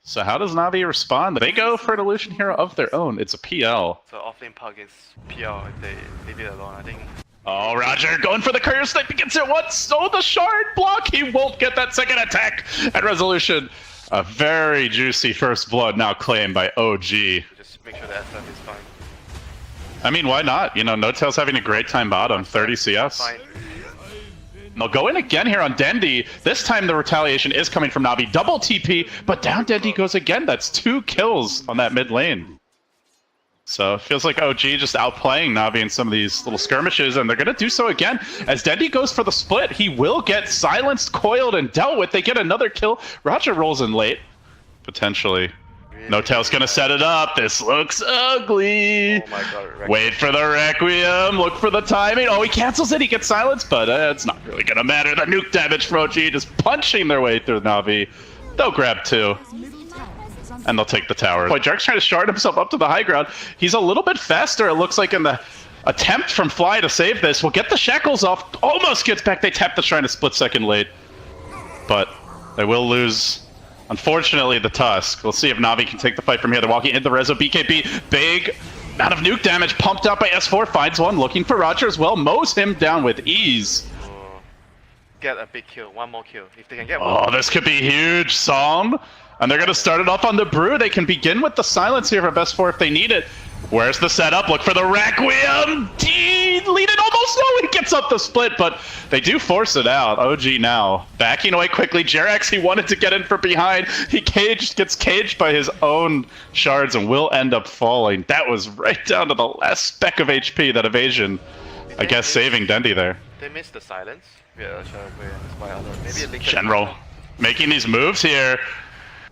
So how does Navi respond? They go for an illusion hero of their own. It's a PL. So offlane puck is PL if they leave it alone, I think. Oh, Roger going for the courier snipe. He gets it once. Oh, the shard block. He won't get that second attack at resolution. A very juicy first blood now claimed by OG. Just make sure the SF is fine. I mean, why not? You know, No-Tail's having a great time bottom, 30 CS. Fine. They'll go in again here on Dendi. This time the retaliation is coming from Navi. Double TP, but down Dendi goes again. That's 2 kills on that mid lane. So it feels like OG just outplaying Navi in some of these little skirmishes, and they're going to do so again. As Dendi goes for the split, he will get silenced, coiled, and dealt with. They get another kill. Roger rolls in late, potentially. No-Tail's going to set it up. This looks ugly. Oh my god. Wait for the Requiem. Look for the timing. Oh, he cancels it. He gets silenced, but it's not really going to matter. The nuke damage for OG just punching their way through Navi. They'll grab 2. And they'll take the tower. Boy, Jark's trying to shard himself up to the high ground. He's a little bit faster, it looks like, in the attempt from Fly to save this. We'll get the shackles off. Almost gets back. They tap the shrine a split second late. But they will lose, unfortunately, the Tusk. We'll see if Navi can take the fight from here. They're walking into the Rezo. BKB, big amount of nuke damage pumped out by S4. Finds one, looking for Roger as well. Mows him down with ease. Get a big kill, one more kill. If they can get one. Oh, this could be huge. Psalm. And they're going to start it off on the Brew. They can begin with the silence here for best 4 if they need it. Where's the setup? Look for the Requiem. Lead it almost. No, he gets up the split, but they do force it out. OG now backing away quickly. Jerax, he wanted to get in from behind. He gets caged by his own shards and will end up falling. That was right down to the last speck of HP, that evasion. I guess saving Dendi there. They missed the silence. Yeah, maybe General making these moves here.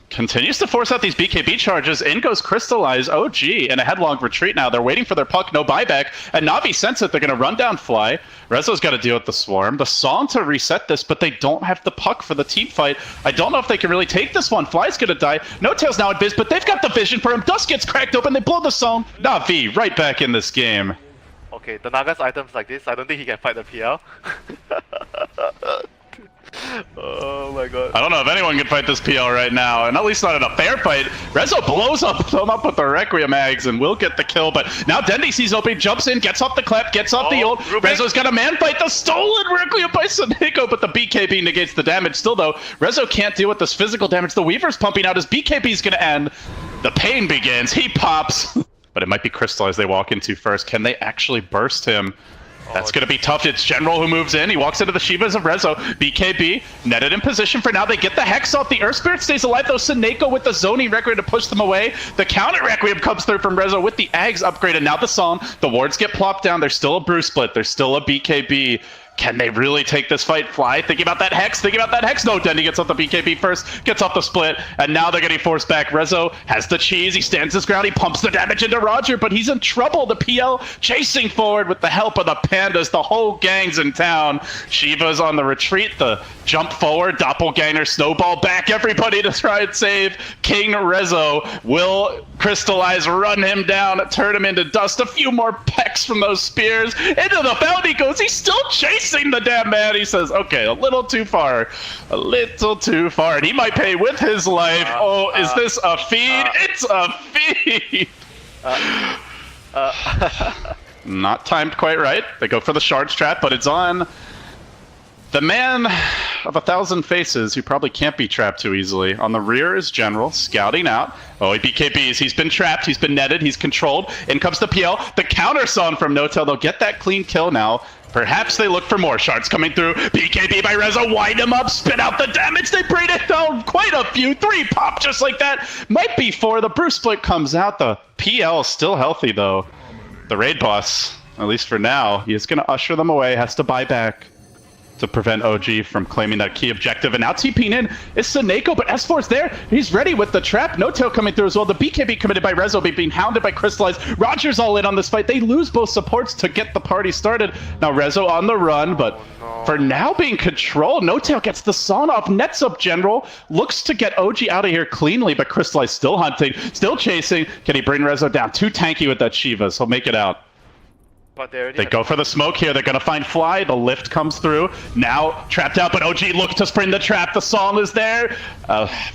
Continues to force out these BKB charges. In goes Crystallize. OG in a headlong retreat now. They're waiting for their puck. No buyback. And Navi sense it. They're going to run down Fly. Rezo's got to deal with the Swarm. The Song to reset this, but they don't have the puck for the team fight. I don't know if they can really take this one. Fly's going to die. No-Tail's now at Biz, but they've got the vision for him. Dust gets cracked open. They blow the Song. Navi right back in this game. Okay, the Naga's items like this, I don't think he can fight the PL. Oh my god. I don't know if anyone can fight this PL right now, and at least not in a fair fight. Rezo blows them up with the Requiem Mags and will get the kill, but now Dendi sees open, jumps in, gets off the clap, gets off the ult. Rezo's got a man fight, the stolen Requiem by Saneko, but the BKB negates the damage. Still though, Rezo can't deal with this physical damage. The Weaver's pumping out, his BKB's gonna end. The pain begins, he pops. But it might be Crystal as they walk into first. Can they actually burst him? That's going to be tough. It's General who moves in. He walks into the Shivas of Rezo. BKB netted in position for now. They get the Hex off. The Earth Spirit stays alive, though. Saneko with the zoning Requiem to push them away. The counter Requiem comes through from Rezo with the Ags upgraded. Now the Psalm. The wards get plopped down. There's still a Brew split. There's still a BKB. Can they really take this fight? Fly, thinking about that Hex, thinking about that Hex. No, Dendi gets off the BKB first, gets off the split, and now they're getting forced back. Rezo has the cheese, he stands his ground, he pumps the damage into Roger, but he's in trouble. The PL chasing forward with the help of the Pandas. The whole gang's in town. Shiva's on the retreat, the jump forward, Doppelganger, snowball back, everybody to try and save King Rezo. Will Crystallize, run him down, turn him into dust. A few more pecks from those spears. Into the bounty goes, he's still chasing the damn man. He says, okay, a little too far. A little too far. And he might pay with his life. Is this a feed? It's a feed! Not timed quite right. They go for the shards trap, but it's on the man of 1,000 faces who probably can't be trapped too easily. On the rear is General, scouting out. Oh, he BKBs. He's been trapped. He's been netted. He's controlled. In comes the PL. The counter song from No-Tail. They'll get that clean kill now. Perhaps they look for more shards coming through. BKB by Rezo. Wind him up. Spit out the damage. They bring it down. Quite a few. 3 pop just like that. Might be 4. The Brew split comes out. The PL is still healthy, though. The raid boss, at least for now, he is going to usher them away. Has to buy back to prevent OG from claiming that key objective. And now TPing in is Saneko, but S4's there. He's ready with the trap. No-Tail coming through as well. The BKB committed by Rezo being hounded by Crystallize. Roger's all in on this fight. They lose both supports to get the party started. Now Rezo on the run, but for now being controlled. No-Tail gets the Son off, nets up General, looks to get OG out of here cleanly, but Crystallize still hunting, still chasing. Can he bring Rezo down? Too tanky with that Shiva, so he'll make it out. But they already They have go for the smoke here. They're going to find Fly. The lift comes through. Now trapped out, but OG look to spring the trap. The song is there.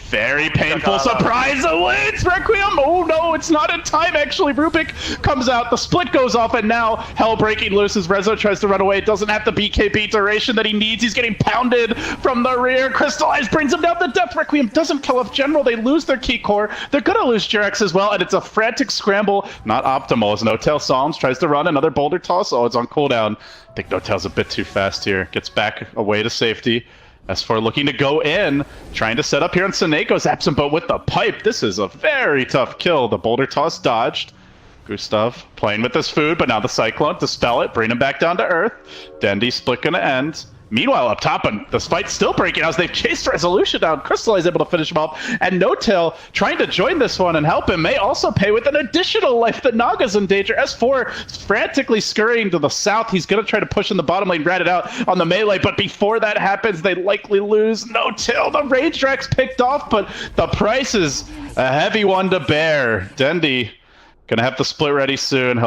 Very painful surprise. Awaits Requiem. Oh no, it's not in time actually. Rubik comes out. The split goes off, and now hell breaking loose as Rezo tries to run away. It doesn't have the BKB duration that he needs. He's getting pounded from the rear. Crystallize brings him down the depth. Requiem doesn't kill off General. They lose their key core. They're going to lose Jerax as well, and it's a frantic scramble. Not optimal as No-Tail Psalms tries to run another boulder toss. Oh, it's on cooldown. I think No-Tail's a bit too fast here. Gets back away to safety. S4 looking to go in, trying to set up here on Seneko. Zaps him, but with the pipe, this is a very tough kill. The boulder toss dodged. Gustav playing with this food, but now the Cyclone, dispel it, bring him back down to earth. Dendy split gonna end. Meanwhile, up top, and the fight's still breaking out as they've chased Resolution down. Crystal is able to finish him off, and No-Tail trying to join this one and help him may also pay with an additional life. The Naga's in danger. S4 frantically scurrying to the south. He's going to try to push in the bottom lane, rat it out on the melee, but before that happens, they likely lose. No-Tail, the Rage Drax picked off, but the price is a heavy one to bear. Dendy gonna have the split ready soon.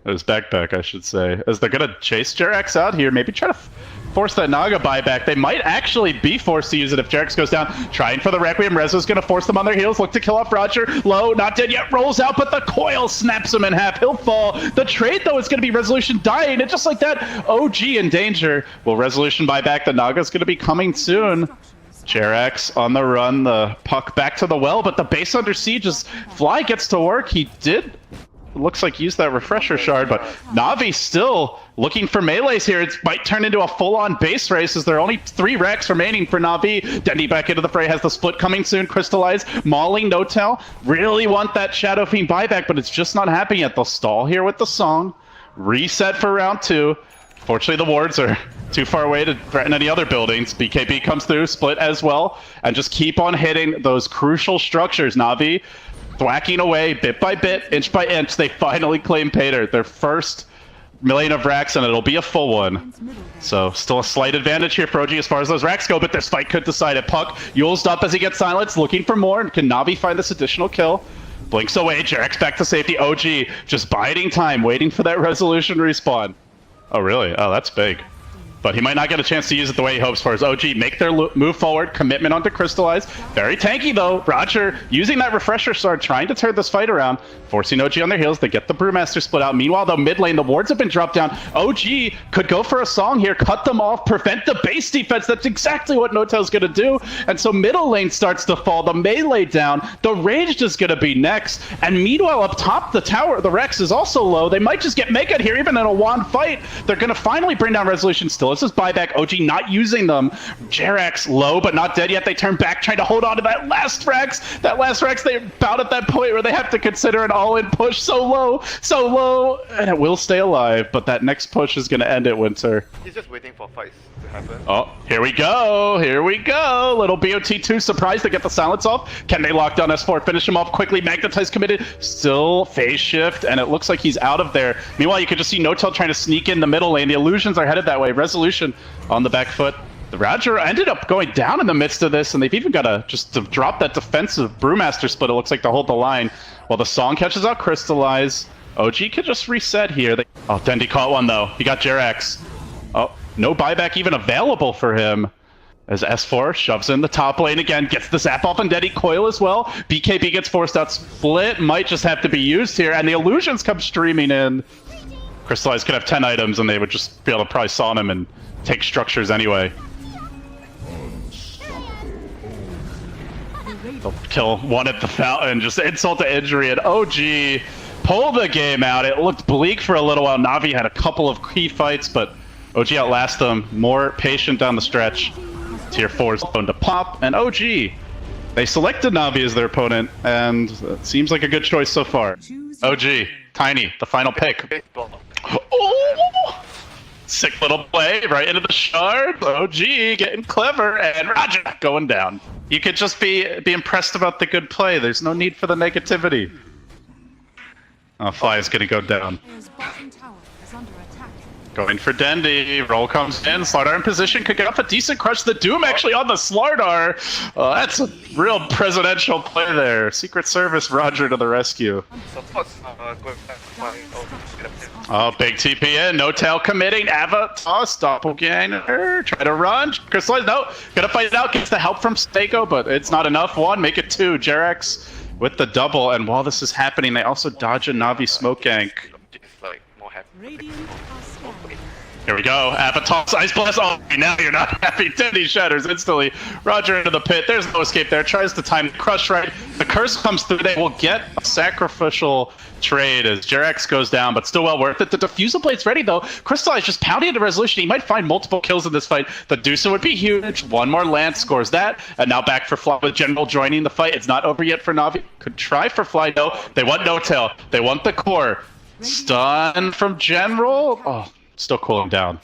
His backpack, I should say. As they're gonna chase Jerax out here, maybe try to force that Naga buyback. They might actually be forced to use it if Jerax goes down. Trying for the Requiem. Rezo's gonna force them on their heels. Look to kill off Roger. Low, not dead yet. Rolls out, but the coil snaps him in half. He'll fall. The trade, though, is gonna be Resolution dying. And just like that, OG in danger. Will Resolution buy back? The Naga's gonna be coming soon. Jerax on the run. The puck back to the well, but the base under siege as Fly gets to work. He did... looks like use that refresher shard, but Navi still looking for melees here. It might turn into a full-on base race as there are only 3 racks remaining for Navi. Dendy back into the fray, has the split coming soon. Crystallize, mauling No-Tail. Really want that Shadow Fiend buyback, but it's just not happening yet. They'll stall here with the song. Reset for round 2. Fortunately, the wards are too far away to threaten any other buildings. BKB comes through, split as well, and just keep on hitting those crucial structures. Navi thwacking away bit by bit, inch by inch. They finally claim Pater, their first million of racks, and it'll be a full one. So still a slight advantage here for OG as far as those racks go, but this fight could decide it. Puck Yule's up as he gets silenced, looking for more. Can Navi find this additional kill? Blinks away, Jerax back to safety. OG just biding time, waiting for that Resolution respawn. Oh really? Oh, that's big. But he might not get a chance to use it the way he hopes for. As OG make their move forward, commitment onto Crystallize. Very tanky though. Roger using that refresher sword, trying to turn this fight around, forcing OG on their heels. They get the Brewmaster split out. Meanwhile, though, mid lane, the wards have been dropped down. OG could go for a song here, cut them off, prevent the base defense. That's exactly what No-Tail's gonna do. And so middle lane starts to fall. The melee down. The ranged is gonna be next. And meanwhile, up top, the tower, the Rex is also low. They might just get Mega here, even in a one fight. They're gonna finally bring down Resolution still. This is buyback. OG not using them. Jerax low, but not dead yet. They turn back, trying to hold on to that last Rex. That last Rex, they're about at that point where they have to consider an all-in push. So low, and it will stay alive, but that next push is going to end it, Winter. He's just waiting for fights to happen. Oh, here we go. Little BOT2 surprised to get the silence off. Can they lock down S4, finish him off quickly? Magnetize committed. Still phase shift, and it looks like he's out of there. Meanwhile, you can just see No-Tail trying to sneak in the middle lane. The illusions are headed that way. Resolution on the back foot. The Roger ended up going down in the midst of this, and they've even got to drop that defensive Brewmaster split, it looks like, to hold the line. While the song catches out Crystallize. OG could just reset here. Oh, Dendy caught one, though. He got Jerax. Oh, no buyback even available for him. As S4 shoves in the top lane again, gets the zap off on Dendy, coil as well. BKB gets forced out. Split might just have to be used here, and the illusions come streaming in. Crystallize could have 10 items, and they would just be able to probably sawn him and take structures anyway. They'll kill one at the fountain, just insult to injury, and OG pull the game out. It looked bleak for a little while. Navi had a couple of key fights, but OG outlasts them. More patient down the stretch. Tier 4's going to pop, and OG. They selected Navi as their opponent, and it seems like a good choice so far. OG, Tiny, the final pick. Oh! Sick little play right into the shard. OG getting clever, and Roger going down. You could just be impressed about the good play. There's no need for the negativity. Oh, Fly is gonna go down. Going for Dendy. Roll comes in. Slardar in position. Could get off a decent crush. The Doom actually on the Slardar. That's a real presidential play there. Secret Service Roger to the rescue. Support Oh, big TP in. No tail committing. Ava toss. Doppelganger. Try to run. Crystallize. No. Gonna fight it out. Gets the help from Stako, but it's not enough. One. Make it two. Jerax with the double. And while this is happening, they also dodge a Navi smoke gank. Here we go. Ava toss. Ice blast. Oh, now you're not happy. Dendy shatters instantly. Roger into the pit. There's no escape there. Tries to time the crush right. The curse comes through. They will get a sacrificial trade as Jerax goes down, but still well worth it. The diffusal blade's ready though. Crystallize just pounding into resolution. He might find multiple kills in this fight. The Deucer would be huge. One more Lance scores that, and now back for Fly with General joining the fight. It's not over yet for Navi. Could try for Fly. No, they want no tail. They want the core. Stun from General. Oh, still cooling down.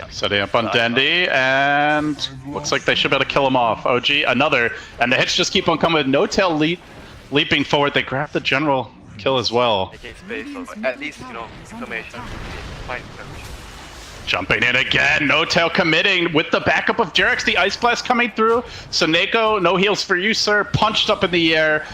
Setting up on Dendy, and looks like they should be able to kill him off. OG, another, and the hits just keep on coming with no tail leaping forward. They grab the General kill as well. At least, you know, information. Jumping in again, no tail committing with the backup of Jerax. The Ice Blast coming through. Soneko, no heals for you, sir. Punched up in the air.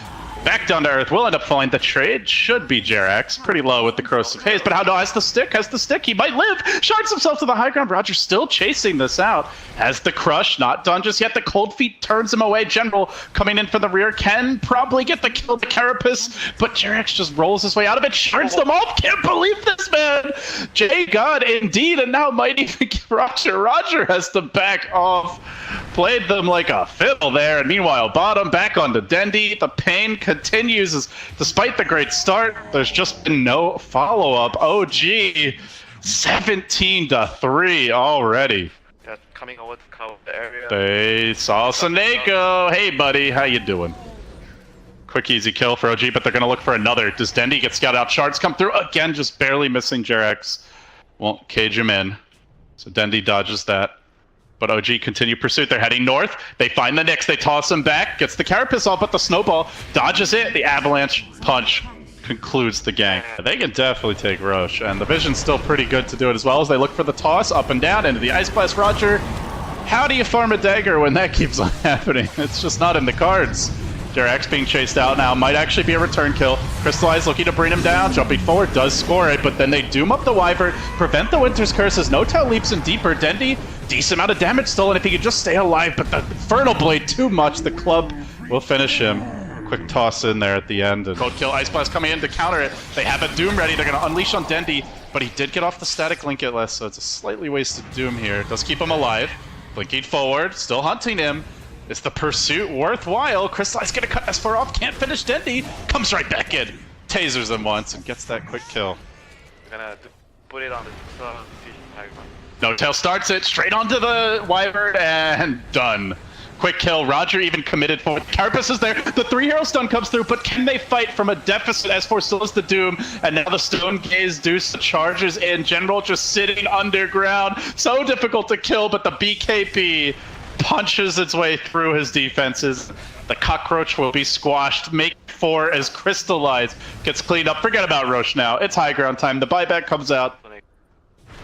Back down to earth. We'll end up falling. The trade should be Jerax. Pretty low with the Corrosive Haze, but how do has the stick? Has the stick? He might live. Shards himself to the high ground. Roger still chasing this out. Has the crush. Not done just yet. The Cold Feet turns him away. General coming in from the rear. Can probably get the kill. The Carapace, but Jerax just rolls his way out of it. Shards them off. Can't believe this, man. J God, indeed. And now might even give Roger. Roger has to back off. Played them like a fiddle there. And meanwhile, bottom back onto Dendy. The pain continues as, despite the great start, there's just been no follow-up. OG 17-3 already. That's coming over to cover the area. They saw Soneko. Hey buddy, how you doing? Quick easy kill for OG, but they're gonna look for another. Does Dendy get scouted out? Shards come through again, just barely missing Jerax. Won't cage him in. So Dendy dodges that. But OG continue pursuit. They're heading north. They find the Nyx. They toss him back. Gets the Carapace off, but the snowball dodges it. The avalanche punch concludes the gank. They can definitely take Roche, and the vision's still pretty good to do it as well as they look for the toss up and down into the Ice Blast. Roger, how do you farm a dagger when that keeps on happening? It's just not in the cards. Jerax being chased out now. Might actually be a return kill. Crystallize looking to bring him down. Jumping forward does score it, but then they doom up the Wyvern. Prevent the Winter's Curses. No tail leaps in deeper. Dendy, decent amount of damage still, and if he could just stay alive, but the Infernal Blade too much. The club will finish him. Quick toss in there at the end. And Cold Kill, Ice Blast coming in to counter it. They have a Doom ready. They're going to unleash on Dendy, but he did get off the static Linketless, so it's a slightly wasted Doom here. Does keep him alive. Blinking forward, still hunting him. Is the pursuit worthwhile? Crystallize gonna cut S4 off, can't finish Dendy. Comes right back in. Tasers him once and gets that quick kill. We're gonna put it on the No tail starts it straight onto the Wyvern and done. Quick kill. Roger even committed forward. Carapace is there. The 3-hero stun comes through, but can they fight from a deficit? S4 still is the Doom, and now the Stone Gaze Deuce charges in. General just sitting underground. So difficult to kill, but the BKB punches its way through his defenses. The Cockroach will be squashed. Make 4 as Crystallize gets cleaned up. Forget about Roche now. It's high ground time. The buyback comes out.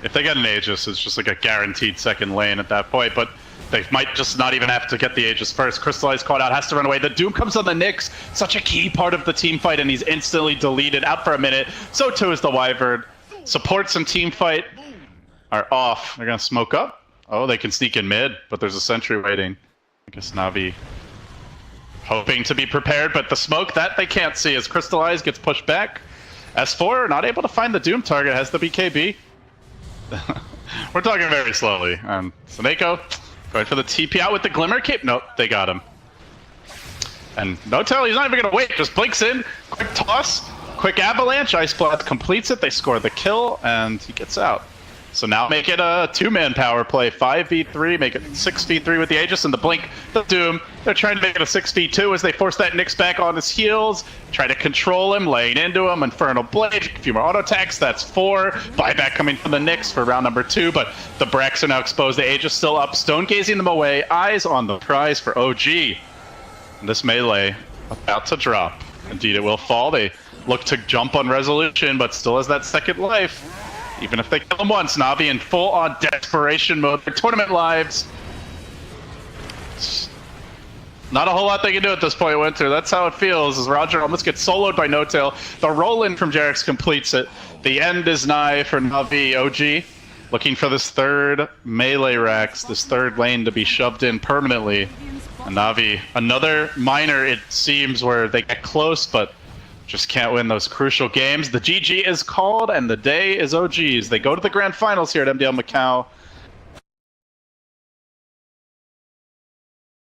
If they get an Aegis, it's just like a guaranteed second lane at that point, but they might just not even have to get the Aegis first. Crystallize caught out, has to run away. The Doom comes on the Nyx. Such a key part of the team fight, and he's instantly deleted. Out for a minute. So too is the Wyvern. Supports and team fight are off. They're going to smoke up. Oh, they can sneak in mid, but there's a sentry waiting. I guess Navi hoping to be prepared, but the smoke that they can't see as Crystallize gets pushed back. S4 not able to find the Doom target, has the BKB. We're talking very slowly. And Soneko going for the TP out with the Glimmer Cape. Nope, they got him. And no tell, he's not even gonna wait, just blinks in, quick toss, quick avalanche, Ice Blast completes it, they score the kill, and he gets out. So now make it a 2-man power play, 5v3, make it 6v3 with the Aegis and the Blink, the Doom. They're trying to make it a 6v2 as they force that Nyx back on his heels, try to control him, laying into him, Infernal Blade, a few more auto attacks, that's 4. Buyback coming from the Nyx for round number 2, but the Brax are now exposed, the Aegis still up, Stone gazing them away, eyes on the prize for OG. And this melee about to drop. Indeed it will fall, they look to jump on resolution, but still has that second life. Even if they kill him once, Navi in full-on desperation mode for tournament lives. Not a whole lot they can do at this point, Winter. That's how it feels, as Roger almost gets soloed by No-Tail. The roll-in from Jarex completes it. The end is nigh for Navi OG. Looking for this third melee Rax, this third lane to be shoved in permanently. And Navi, another minor, it seems, where they get close, but just can't win those crucial games. The GG is called, and the day is OG's. They go to the grand finals here at MDL Macau.